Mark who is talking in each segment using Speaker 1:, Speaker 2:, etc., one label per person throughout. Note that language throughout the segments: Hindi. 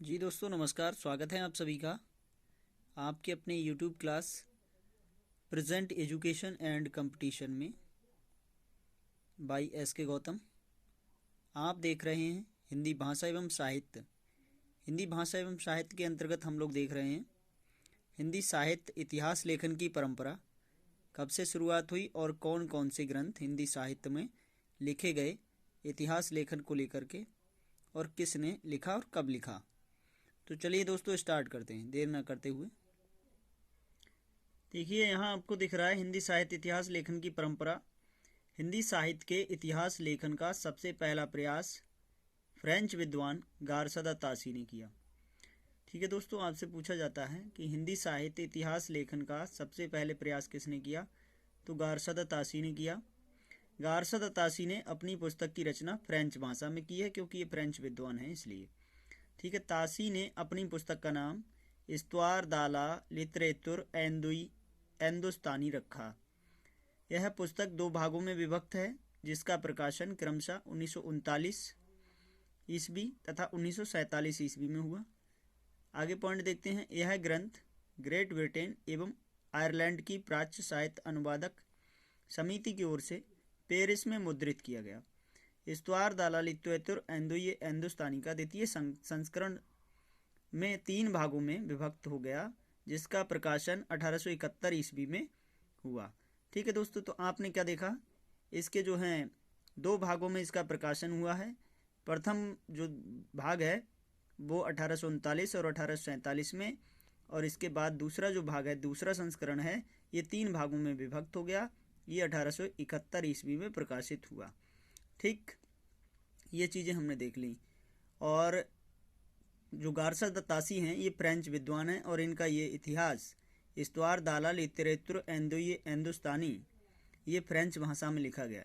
Speaker 1: जी दोस्तों नमस्कार, स्वागत है आप सभी का आपके अपने YouTube class present education and competition में बाय एस.के. गौतम। आप देख रहे हैं हिंदी भाषा एवं साहित्य। हिंदी भाषा एवं साहित्य के अंतर्गत हम लोग देख रहे हैं हिंदी साहित्य इतिहास लेखन की परंपरा कब से शुरुआत हुई और कौन कौन से ग्रंथ हिंदी साहित्य में लिखे गए इतिहास लेखन को लेकर के, और किसने लिखा और कब लिखा। तो चलिए दोस्तों स्टार्ट करते हैं देर ना करते हुए। देखिए यहाँ आपको दिख रहा है हिंदी साहित्य इतिहास लेखन की परंपरा। हिंदी साहित्य के इतिहास लेखन का सबसे पहला प्रयास फ्रेंच विद्वान गारसदा तासी ने किया। ठीक है दोस्तों, आपसे पूछा जाता है कि हिंदी साहित्य इतिहास लेखन का सबसे पहले प्रयास किसने किया, तो गारसदा तासी ने किया। गारसदा तासी ने अपनी पुस्तक की रचना फ्रेंच भाषा में की है, क्योंकि ये फ्रेंच विद्वान है इसलिए। ठीक है, तासी ने अपनी पुस्तक का नाम इस्तवार दाला लिटरेचुर एंदोस्तानी रखा। यह पुस्तक दो भागों में विभक्त है, जिसका प्रकाशन क्रमशः 1939 ईस्वी तथा 1947 ईस्वी में हुआ। आगे पॉइंट देखते हैं। यह ग्रंथ ग्रेट ब्रिटेन एवं आयरलैंड की प्राच्य साहित्य अनुवादक समिति की ओर से पेरिस में मुद्रित किया गया। इस्तवार दाला लिटरेचुर एंदोस्तानी का द्वितीय संस्करण में 3 भागों में विभक्त हो गया, जिसका प्रकाशन 1871 ईस्वी में हुआ। ठीक है दोस्तों, तो आपने क्या देखा, इसके जो हैं 2 भागों में इसका प्रकाशन हुआ है। प्रथम जो भाग है वो 1839 और 1847 में, और इसके बाद दूसरा जो भाग है, दूसरा संस्करण है, ये 3 भागों में विभक्त हो गया। ये 1871 ईस्वी में प्रकाशित हुआ। ठीक, ये चीज़ें हमने देख ली। और जो गारसदा तासी हैं ये फ्रेंच विद्वान हैं, और इनका ये इतिहास इस्तवार दाला लिटरेचुर एंदोस्तानी ये फ्रेंच भाषा में लिखा गया।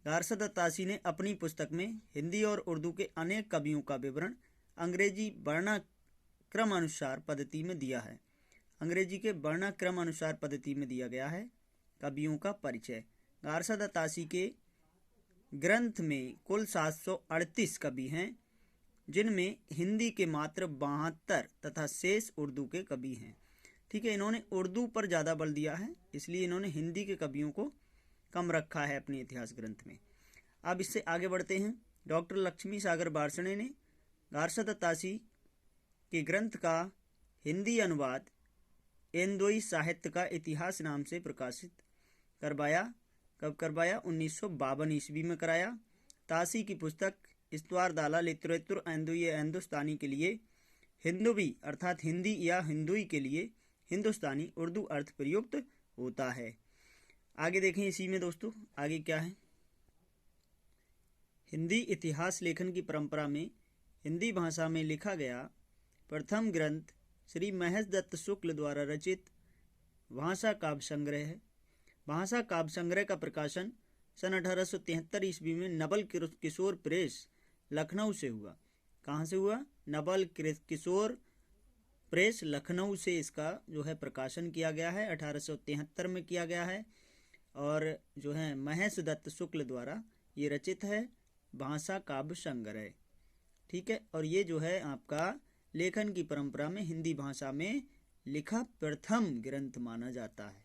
Speaker 1: गारसदा तासी ने अपनी पुस्तक में हिंदी और उर्दू के अनेक कवियों का विवरण अंग्रेजी वर्णाक्रम अनुसार पद्धति में दिया है। अंग्रेजी के वर्णाक्रम अनुसार पद्धति में दिया गया है। कवियों का परिचय। गारसदा तासी के ग्रंथ में कुल 738 कवि हैं, जिनमें हिंदी के मात्र 72 तथा शेष उर्दू के कवि हैं। ठीक है, इन्होंने उर्दू पर ज़्यादा बल दिया है, इसलिए इन्होंने हिंदी के कवियों को कम रखा है अपने इतिहास ग्रंथ में। अब इससे आगे बढ़ते हैं। डॉक्टर लक्ष्मी सागर बार्सणे ने गारसदा तासी के ग्रंथ का हिंदी अनुवाद एंदोई साहित्य का इतिहास नाम से प्रकाशित करवाया। कब करवाया? 1952 ईस्वी में कराया। तासी की पुस्तक इस्तवार दाला लिटरेचुर एंदोस्तानी के लिए हिंदुवी अर्थात हिंदी या हिंदुई के लिए हिंदुस्तानी उर्दू अर्थ प्रयुक्त होता है। आगे देखें इसी में दोस्तों, आगे क्या है। हिंदी इतिहास लेखन की परंपरा में हिंदी भाषा में लिखा गया प्रथम ग्रंथ श्री महेश दत्त शुक्ल द्वारा रचित भाषा काव्य संग्रह है। भाषा काव्य संग्रह का प्रकाशन सन 1873 ईस्वी में नवल किशोर प्रेस लखनऊ से हुआ। कहाँ से हुआ? नवल किशोर प्रेस लखनऊ से इसका जो है प्रकाशन किया गया है। 1873 में किया गया है, और जो है महेश दत्त शुक्ल द्वारा ये रचित है भाषा काव्य संग्रह। ठीक है, और ये जो है आपका लेखन की परंपरा में हिंदी भाषा में लिखा प्रथम ग्रंथ माना जाता है।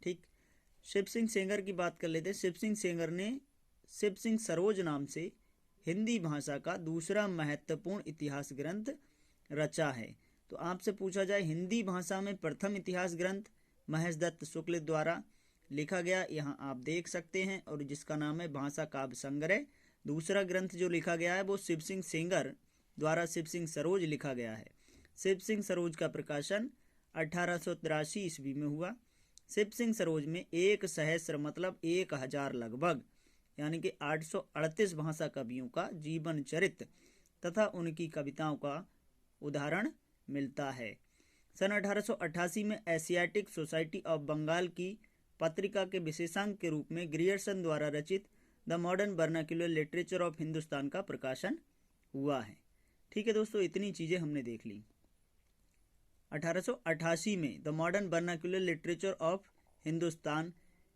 Speaker 1: ठीक, शिव सिंह सेंगर की बात कर लेते हैं। शिव सिंह सेंगर ने शिव सिंह सरोज नाम से हिंदी भाषा का दूसरा महत्वपूर्ण इतिहास ग्रंथ रचा है। तो आपसे पूछा जाए हिंदी भाषा में प्रथम इतिहास ग्रंथ महेश दत्त शुक्ल द्वारा लिखा गया, यहाँ आप देख सकते हैं, और जिसका नाम है भाषा काव्य संग्रह। दूसरा ग्रंथ जो लिखा गया है वो शिव सिंह सेंगर द्वारा शिव सिंह सरोज लिखा गया है। शिव सिंह सरोज का प्रकाशन 1883 ईस्वी में हुआ। शिव सिंह सरोज में 1 सहस्र मतलब 1000 लगभग यानी कि 838 भाषा कवियों का जीवन चरित्र तथा उनकी कविताओं का उदाहरण मिलता है। सन 1888 में एशियाटिक सोसाइटी ऑफ बंगाल की पत्रिका के विशेषांक के रूप में ग्रियर्सन द्वारा रचित the modern vernacular literature of Hindustan का प्रकाशन हुआ है। ठीक है दोस्तों, इतनी चीज़ें हमने देख ली। 1888 में the modern vernacular literature of Hindustan,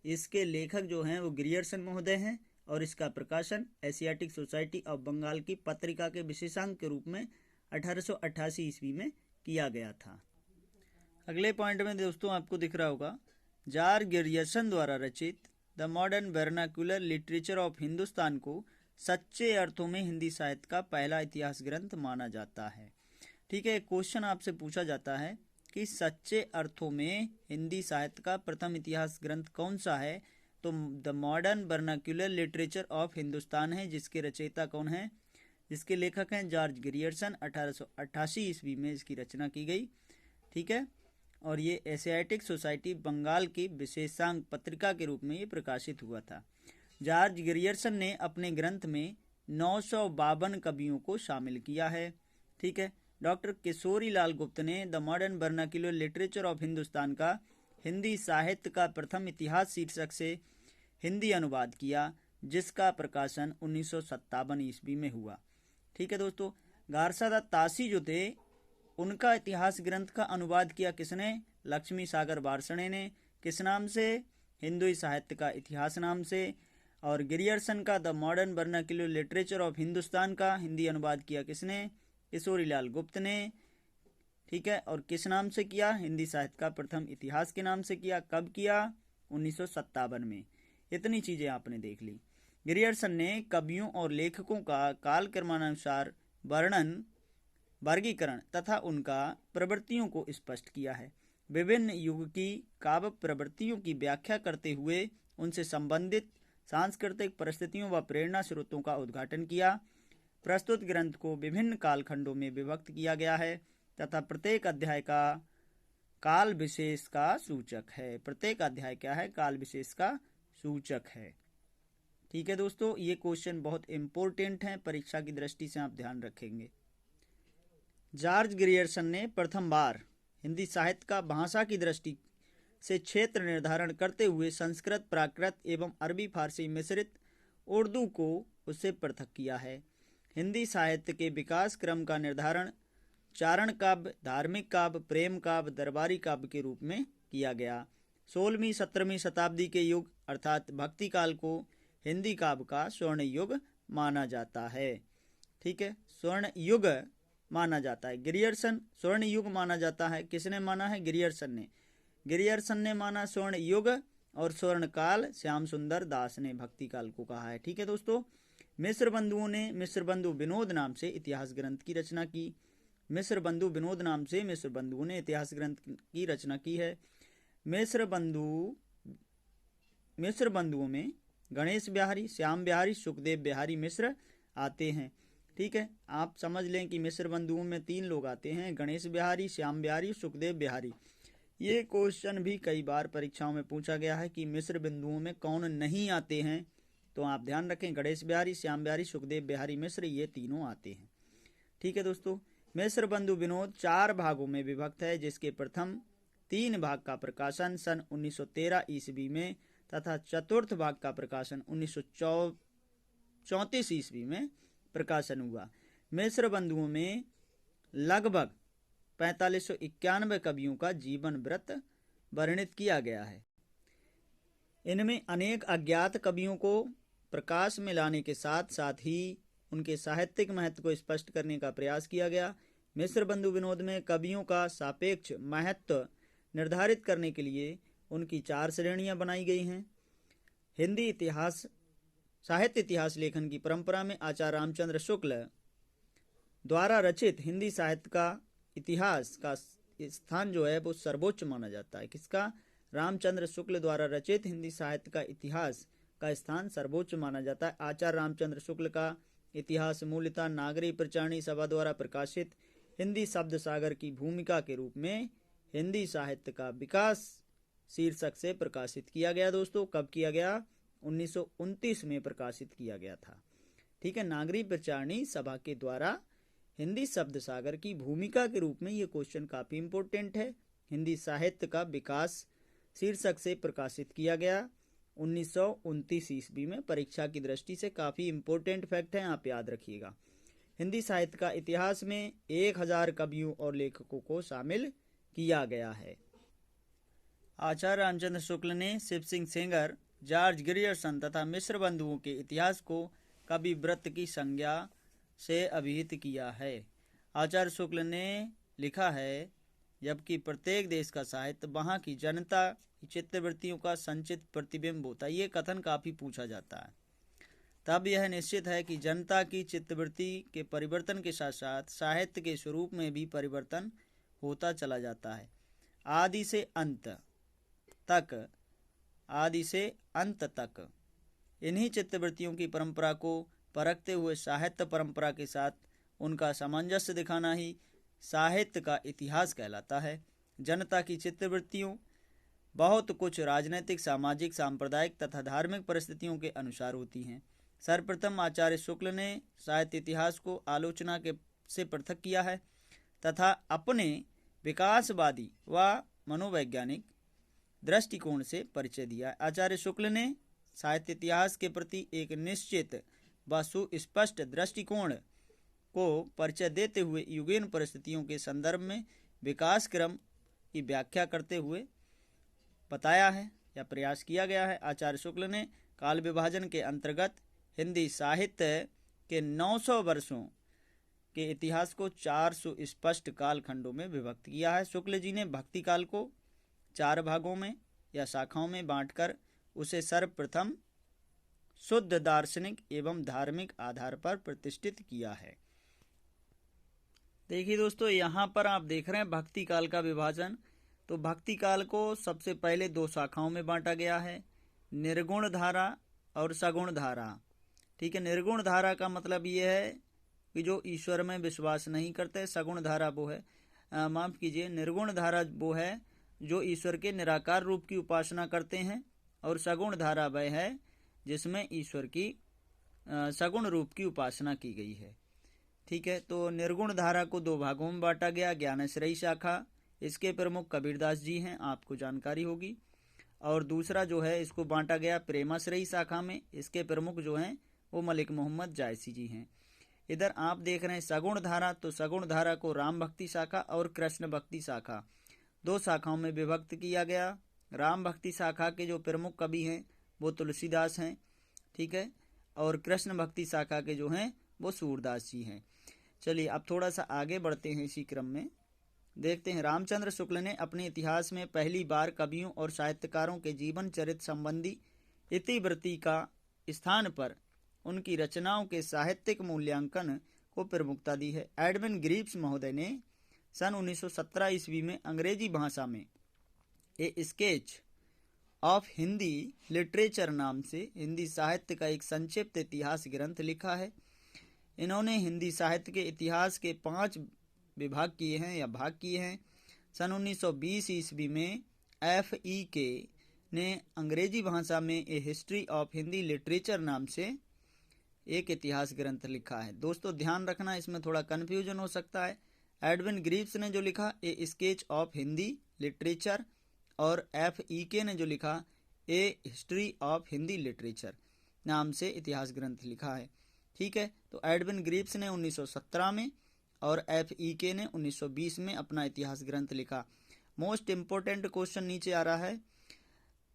Speaker 1: इसके लेखक जो हैं वो ग्रियर्सन महोदय हैं, और इसका प्रकाशन एशियाटिक सोसाइटी ऑफ बंगाल की पत्रिका के विशेषांक के रूप में 1888 ईस्वी में किया गया था। अगले पॉइंट में दोस्तों आपको दिख रहा होगा, जॉर्ज ग्रियर्सन द्वारा रचित the modern vernacular literature of Hindustan को सच्चे अर्थों में हिंदी साहित्य का पहला इतिहास ग्रंथ माना जाता है। ठीक है, क्वेश्चन आपसे पूछा जाता है कि सच्चे अर्थों में हिंदी साहित्य का प्रथम इतिहास ग्रंथ कौन सा है, तो the modern vernacular literature of Hindustan है, जिसके रचयिता कौन है, जिसके लेखक हैं जॉर्ज ग्रियर्सन। 1888 ईस्वी में इसकी रचना की गई। ठीक है, और ये एशियाटिक सोसाइटी बंगाल की विशेषांक पत्रिका के रूप में ये प्रकाशित हुआ था। जॉर्ज ग्रियर्सन ने अपने ग्रंथ में 952 कवियों को शामिल किया है। ठीक है, डॉक्टर किशोरी लाल गुप्त ने the modern vernacular literature of Hindustan का हिंदी साहित्य का प्रथम इतिहास शीर्षक से हिंदी अनुवाद किया, जिसका प्रकाशन 1957 ईस्वी में हुआ। ठीक है दोस्तों, गारसादा तासी जो थे उनका इतिहास ग्रंथ का अनुवाद किया किसने, लक्ष्मी सागर बारसणे ने। किस नाम से, हिंदू साहित्य का इतिहास नाम से। और ग्रियर्सन का the modern vernacular literature of Hindustan का हिंदी अनुवाद किया किसने, किशोरी लाल गुप्त ने। ठीक है, और किस नाम से किया, हिंदी साहित्य का प्रथम इतिहास के नाम से किया। कब किया, 1957 में। इतनी चीजें आपने देख ली। ग्रियर्सन ने कवियों और लेखकों का कालक्रमानुसार वर्णन, वर्गीकरण तथा उनका प्रवृत्तियों को स्पष्ट किया है। विभिन्न युग की काव्य प्रवृत्तियों की व्याख्या करते हुए उनसे संबंधित सांस्कृतिक परिस्थितियों व प्रेरणा स्रोतों का उद्घाटन किया। प्रस्तुत ग्रंथ को विभिन्न कालखंडों में विभक्त किया गया है तथा प्रत्येक अध्याय का काल विशेष का सूचक है। प्रत्येक अध्याय क्या है, काल विशेष का सूचक है। ठीक है दोस्तों, ये क्वेश्चन बहुत इंपॉर्टेंट है, परीक्षा की दृष्टि से आप ध्यान रखेंगे। जॉर्ज ग्रियर्सन ने प्रथम बार हिंदी साहित्य का भाषा की दृष्टि से क्षेत्र निर्धारण करते हुए संस्कृत, प्राकृत एवं अरबी फारसी मिश्रित उर्दू को उससे पृथक किया है। हिंदी साहित्य के विकास क्रम का निर्धारण चारण काव्य, धार्मिक काव्य, प्रेम काव्य, दरबारी काव्य के रूप में किया गया। 16वीं 17वीं शताब्दी के युग अर्थात भक्ति काल को हिंदी काव्य का स्वर्ण युग माना जाता है। ठीक है, स्वर्ण युग माना जाता है। ग्रियर्सन स्वर्ण युग माना जाता है। किसने माना है, ग्रियर्सन ने। ग्रियर्सन ने माना स्वर्ण युग, और स्वर्ण काल श्याम सुंदर दास ने भक्ति काल को कहा है। ठीक है दोस्तों, मिस्र बंधुओं ने मिस्र बंधु विनोद नाम से इतिहास ग्रंथ की रचना की। मिस्र बंधु विनोद नाम से मिस्र बंधुओं ने इतिहास ग्रंथ की रचना की है। मिस्र बंधुओं में गणेश बिहारी, श्याम बिहारी, सुखदेव बिहारी मिश्र आते हैं। ठीक है, आप समझ लें कि मिस्र बंधुओं में 3 लोग आते हैं, गणेश बिहारी, श्याम बिहारी, सुखदेव बिहारी। ये क्वेश्चन भी कई बार परीक्षाओं में पूछा गया है कि मिस्र बंधुओं में कौन नहीं आते हैं, तो आप ध्यान रखें, गणेश बिहारी, श्याम बिहारी, सुखदेव बिहारी मिश्र, ये तीनों आते हैं। ठीक है दोस्तों, मिस्र बंधु विनोद 4 भागों में विभक्त है, जिसके प्रथम 3 भाग का प्रकाशन सन 1913 ईस्वी में तथा चतुर्थ भाग का प्रकाशन 1934 ईस्वी में प्रकाशन हुआ। मिस्र बंधुओं में लगभग 4591 कवियों का जीवन वृत्त वर्णित किया गया है। इनमें अनेक अज्ञात कवियों को प्रकाश में लाने के साथ साथ ही उनके साहित्यिक महत्व को स्पष्ट करने का प्रयास किया गया। मिस्र बंधु विनोद में कवियों का सापेक्ष महत्व निर्धारित करने के लिए उनकी 4 श्रेणियां बनाई गई हैं। हिंदी इतिहास साहित्य इतिहास लेखन की परंपरा में आचार्य रामचंद्र शुक्ल द्वारा रचित हिंदी साहित्य का इतिहास का स्थान जो है वो सर्वोच्च माना जाता है। किसका, रामचंद्र शुक्ल द्वारा रचित हिंदी साहित्य का इतिहास का स्थान सर्वोच्च माना जाता है। आचार्य रामचंद्र शुक्ल का इतिहास मूलतः नागरी प्रचारणी सभा द्वारा प्रकाशित हिंदी शब्द सागर की भूमिका के रूप में हिंदी साहित्य का विकास शीर्षक से प्रकाशित किया गया। दोस्तों, कब किया गया, 1929 में प्रकाशित किया गया था। ठीक है, नागरी प्रचारणी सभा के द्वारा हिंदी शब्द सागर की भूमिका के रूप में ये क्वेश्चन काफी इंपॉर्टेंट है। हिंदी साहित्य का विकास शीर्षक से प्रकाशित किया गया 1929 ईस्वी में। परीक्षा की दृष्टि से काफी इंपॉर्टेंट फैक्ट है, आप याद रखिएगा। हिंदी साहित्य का इतिहास में 1000 कवियों और लेखकों को शामिल किया गया है। आचार्य रामचंद्र शुक्ल ने शिव सिंह सेंगर, जॉर्ज ग्रियर्सन तथा मिस्र बंधुओं के इतिहास को कवि वृत्त की संज्ञा से अभिहित किया है। आचार्य शुक्ल ने लिखा है, जबकि प्रत्येक देश का साहित्य वहाँ की जनता की चित्तवृत्तियों का संचित प्रतिबिंब होता है। ये कथन काफ़ी पूछा जाता है। तब यह निश्चित है कि जनता की चित्तवृत्ति के परिवर्तन के साथ साथ साहित्य के स्वरूप में भी परिवर्तन होता चला जाता है। आदि से अंत तक इन्हीं चित्तवृत्तियों की परंपरा को परखते हुए साहित्य परंपरा के साथ उनका सामंजस्य दिखाना ही साहित्य का इतिहास कहलाता है। जनता की चित्तवृत्तियों बहुत कुछ राजनीतिक, सामाजिक, सांप्रदायिक तथा धार्मिक परिस्थितियों के अनुसार होती हैं। सर्वप्रथम आचार्य शुक्ल ने साहित्य इतिहास को आलोचना से पृथक किया है तथा अपने विकासवादी व मनोवैज्ञानिक दृष्टिकोण से परिचय दिया। आचार्य शुक्ल ने साहित्य इतिहास के प्रति एक निश्चित व सुस्पष्ट दृष्टिकोण को परिचय देते हुए युगीन परिस्थितियों के संदर्भ में विकास क्रम की व्याख्या करते हुए बताया है या प्रयास किया गया है। आचार्य शुक्ल ने काल विभाजन के अंतर्गत हिंदी साहित्य के 900 वर्षों के इतिहास को 4 सुस्पष्ट कालखंडों में विभक्त किया है। शुक्ल जी ने भक्ति काल को 4 भागों में या शाखाओं में बांटकर उसे सर्वप्रथम शुद्ध दार्शनिक एवं धार्मिक आधार पर प्रतिष्ठित किया है। देखिए दोस्तों, यहाँ पर आप देख रहे हैं भक्ति काल का विभाजन। तो भक्ति काल को सबसे पहले 2 शाखाओं में बांटा गया है, निर्गुण धारा और सगुण धारा। ठीक है, निर्गुण धारा का मतलब ये है कि जो ईश्वर में विश्वास नहीं करते। सगुण धारा वो है, माफ कीजिए, निर्गुण धारा वो है जो ईश्वर के निराकार रूप की उपासना करते हैं, और सगुण धारा वह है जिसमें ईश्वर की सगुण रूप की उपासना की गई है। ठीक है, तो निर्गुण धारा को 2 भागों में बांटा गया। ज्ञानाश्रयी शाखा, इसके प्रमुख कबीरदास जी हैं, आपको जानकारी होगी। और दूसरा जो है इसको बांटा गया प्रेमाश्रयी शाखा में, इसके प्रमुख जो हैं वो मलिक मोहम्मद जायसी जी हैं। इधर आप देख रहे हैं सगुण धारा, तो सगुण धारा को राम भक्ति शाखा और कृष्ण भक्ति शाखा 2 शाखाओं में विभक्त किया गया। राम भक्ति शाखा के जो प्रमुख कवि हैं वो तुलसीदास हैं। ठीक है, और कृष्ण भक्ति शाखा के जो हैं वो सूरदास जी हैं। चलिए अब थोड़ा सा आगे बढ़ते हैं। इसी क्रम में देखते हैं, रामचंद्र शुक्ल ने अपने इतिहास में पहली बार कवियों और साहित्यकारों के जीवन चरित्र संबंधी इतिवृत्ति का स्थान पर उनकी रचनाओं के साहित्यिक मूल्यांकन को प्रमुखता दी है। एडविन ग्रीव्स महोदय ने सन 1917 ईस्वी में अंग्रेजी भाषा में ए स्केच ऑफ हिंदी लिटरेचर नाम से हिंदी साहित्य का एक संक्षिप्त इतिहास ग्रंथ लिखा है। इन्होंने हिंदी साहित्य के इतिहास के 5 विभाग किए हैं या भाग किए हैं। सन 1920 ईस्वी में FEK ने अंग्रेजी भाषा में ए हिस्ट्री ऑफ हिंदी लिटरेचर नाम से एक इतिहास ग्रंथ लिखा है। दोस्तों ध्यान रखना, इसमें थोड़ा कन्फ्यूजन हो सकता है। एडविन ग्रीव्स ने जो लिखा ए स्केच ऑफ हिंदी लिटरेचर, और FEK ने जो लिखा ए हिस्ट्री ऑफ हिंदी लिटरेचर नाम से इतिहास ग्रंथ लिखा है। ठीक है, तो एडविन ग्रीव्स ने 1917 में और FEK ने 1920 में अपना इतिहास ग्रंथ लिखा। मोस्ट इम्पोर्टेंट क्वेश्चन नीचे आ रहा है,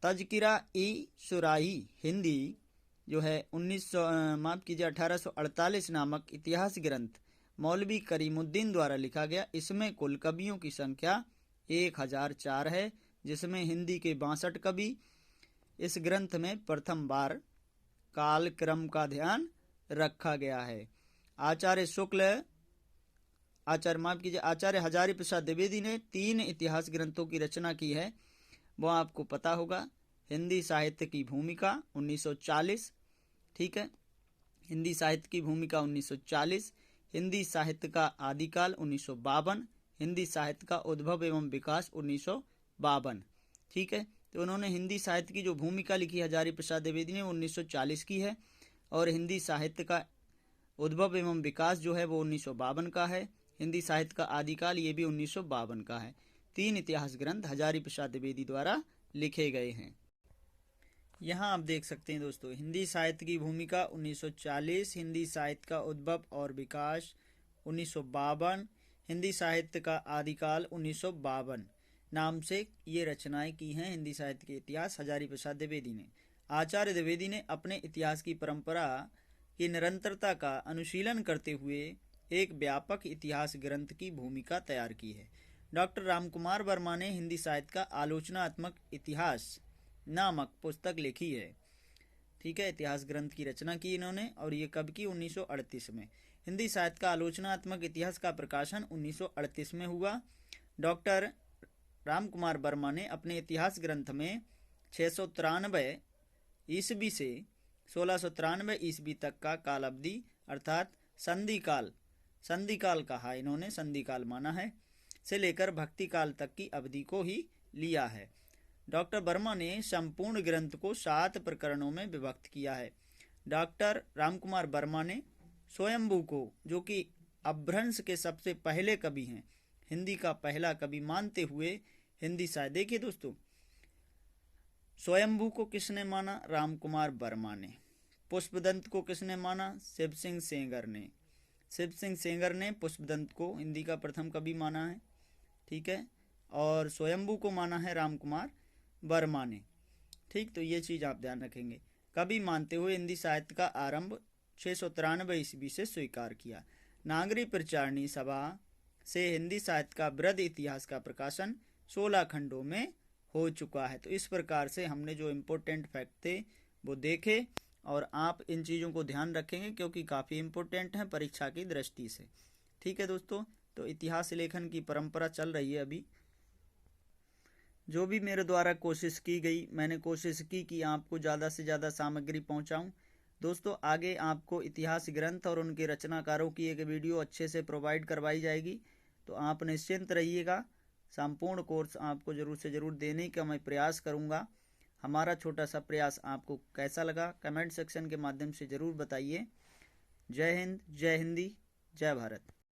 Speaker 1: तज़किरा ई सुराही हिंदी जो है 1848 नामक इतिहास ग्रंथ मौलवी करीमुद्दीन द्वारा लिखा गया। इसमें कुल कवियों की संख्या 1004 है, जिसमें हिंदी के 62 कवि। इस ग्रंथ में प्रथम बार कालक्रम का ध्यान रखा गया है। आचार्य हजारी प्रसाद द्विवेदी ने 3 इतिहास ग्रंथों की रचना की है, वो आपको पता होगा। हिंदी साहित्य की भूमिका 1940, ठीक है, हिंदी साहित्य की भूमिका 1940, हिंदी साहित्य का आदिकाल 1952, हिंदी साहित्य का उद्भव एवं विकास 1952। ठीक है, तो उन्होंने हिंदी साहित्य की जो भूमिका लिखी हजारी प्रसाद द्विवेदी ने 1940 की है, और हिंदी साहित्य का उद्भव एवं विकास जो है वो 1952 का है। हिंदी साहित्य का आदिकाल ये भी 1952 का है। 3 इतिहास ग्रंथ हजारी प्रसाद द्विवेदी द्वारा लिखे गए हैं। यहाँ आप देख सकते हैं दोस्तों, हिंदी साहित्य की भूमिका 1940, हिंदी साहित्य का उद्भव और विकास 1952, हिंदी साहित्य का आदिकाल 1952 नाम से ये रचनाएं की हैं हिंदी साहित्य के इतिहास हजारी प्रसाद द्विवेदी ने। आचार्य द्विवेदी ने अपने इतिहास की परंपरा की निरंतरता का अनुशीलन करते हुए एक व्यापक इतिहास ग्रंथ की भूमिका तैयार की है। डॉक्टर रामकुमार वर्मा ने हिंदी साहित्य का आलोचनात्मक इतिहास नामक पुस्तक लिखी है। ठीक है, इतिहास ग्रंथ की रचना की इन्होंने, और ये कब की? 1938 में। हिंदी साहित्य का आलोचनात्मक इतिहास का प्रकाशन 1938 में हुआ। डॉक्टर रामकुमार वर्मा ने अपने इतिहास ग्रंथ में 693 ईस्वी से 1693 ईस्वी तक का कालावधि अर्थात संधि काल कहा इन्होंने, संधि काल माना है, से लेकर भक्ति काल तक की अवधि को ही लिया है। डॉक्टर वर्मा ने संपूर्ण ग्रंथ को 7 प्रकरणों में विभक्त किया है। डॉक्टर रामकुमार वर्मा ने स्वयंभू को, जो कि अपभ्रंश के सबसे पहले कवि हैं, हिंदी का पहला कवि मानते हुए हिंदी साहित्य, देखिए दोस्तों, स्वयंभू को किसने माना? रामकुमार वर्मा ने। पुष्पदंत को किसने माना? शिव सिंह सेंगर ने। शिव सिंह सेंगर ने पुष्पदंत को हिंदी का प्रथम कवि माना है। ठीक है, और स्वयंभू को माना है रामकुमार वर्मा ने। ठीक, तो ये चीज़ आप ध्यान रखेंगे। कवि मानते हुए हिंदी साहित्य का आरंभ 693 ईस्वी से स्वीकार किया। नागरी प्रचारणी सभा से हिंदी साहित्य का वृहद इतिहास का प्रकाशन 16 खंडों में हो चुका है। तो इस प्रकार से हमने जो इम्पोर्टेंट फैक्ट थे वो देखे, और आप इन चीज़ों को ध्यान रखेंगे क्योंकि काफ़ी इम्पोर्टेंट हैं परीक्षा की दृष्टि से। ठीक है दोस्तों, तो इतिहास लेखन की परंपरा चल रही है अभी। जो भी मेरे द्वारा कोशिश की गई, मैंने कोशिश की कि आपको ज़्यादा से ज़्यादा सामग्री पहुंचाऊं। दोस्तों, आगे आपको इतिहास ग्रंथ और उनके रचनाकारों की एक वीडियो अच्छे से प्रोवाइड करवाई जाएगी, तो आप निश्चिंत रहिएगा। संपूर्ण कोर्स आपको ज़रूर से ज़रूर देने का मैं प्रयास करूंगा। हमारा छोटा सा प्रयास आपको कैसा लगा कमेंट सेक्शन के माध्यम से ज़रूर बताइए। जय हिंद, जय हिंदी, जय भारत।